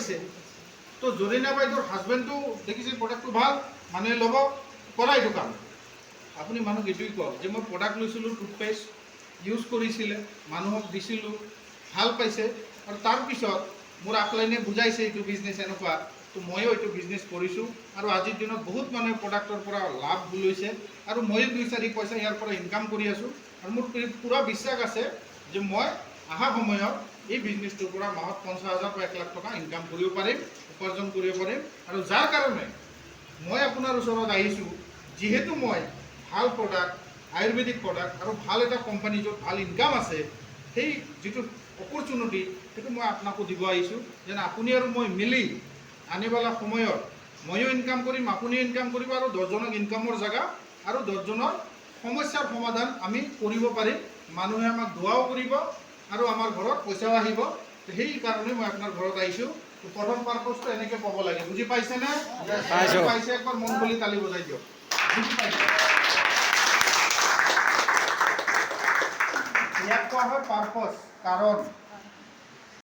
পাইছে তো জৰিনা বাইদেউৰ হাজবেণ্ডটো দেখিছে প্ৰডাক্টটো ভাল মানুহে ল'ব কৰা এইটো কাম আপুনি মানুহক এইটোৱেই কওক যে মই প্ৰডাক্ট লৈছিলোঁ টুথপেষ্ট ইউজ কৰিছিলে মানুহক দিছিলোঁ ভাল পাইছে আৰু তাৰপিছত মোৰ আপলাইনে বুজাইছে এইটো বিজনেছ এনেকুৱা তো ময়ো এইটো বিজনেছ কৰিছোঁ আৰু আজিৰ দিনত বহুত মানুহে প্ৰডাক্টৰ পৰা লাভ লৈছে আৰু ময়ো 2-4 পইচা ইয়াৰ পৰা ইনকাম কৰি আছোঁ আৰু মোৰ পুৰা বিশ্বাস আছে যে মই অহা সময়ত এই বিজনেছটোৰ পৰা মাহত 50,000 বা 1 লাখ টকা ইনকাম কৰিব পাৰিম উপাৰ্জন কৰিব পাৰিম আৰু যাৰ কাৰণে মই আপোনাৰ ওচৰত আহিছোঁ যিহেতু মই ভাল প্ৰডাক্ট আয়ুৰ্বেদিক প্ৰডাক্ট আৰু ভাল এটা কোম্পানী য'ত ভাল ইনকাম আছে সেই যিটো অপৰচুনিটি সেইটো মই আপোনাকো দিব আহিছোঁ যেন আপুনি আৰু মই মিলি আনিবালা সময়ত ময়ো ইনকাম কৰিম আপুনিও ইনকাম কৰিব আৰু 10জনক ইনকামৰ জেগা আৰু 10জনৰ সমস্যাৰ সমাধান আমি কৰিব পাৰিম মানুহে আমাক দোৱাও কৰিব আৰু আমাৰ ঘৰত পইচাও আহিব সেইকাৰণে মই আপোনাৰ ঘৰত আহিছোঁ প্ৰথম পাৰ্পজটো এনেকৈ ক'ব লাগে বুজি পাইছেনে পাইছে একবাৰ মন খুলি তালি বজাই দিয়ক বুজি পাইছে ইয়াক কোৱা হয় পাৰ্পজ কাৰণ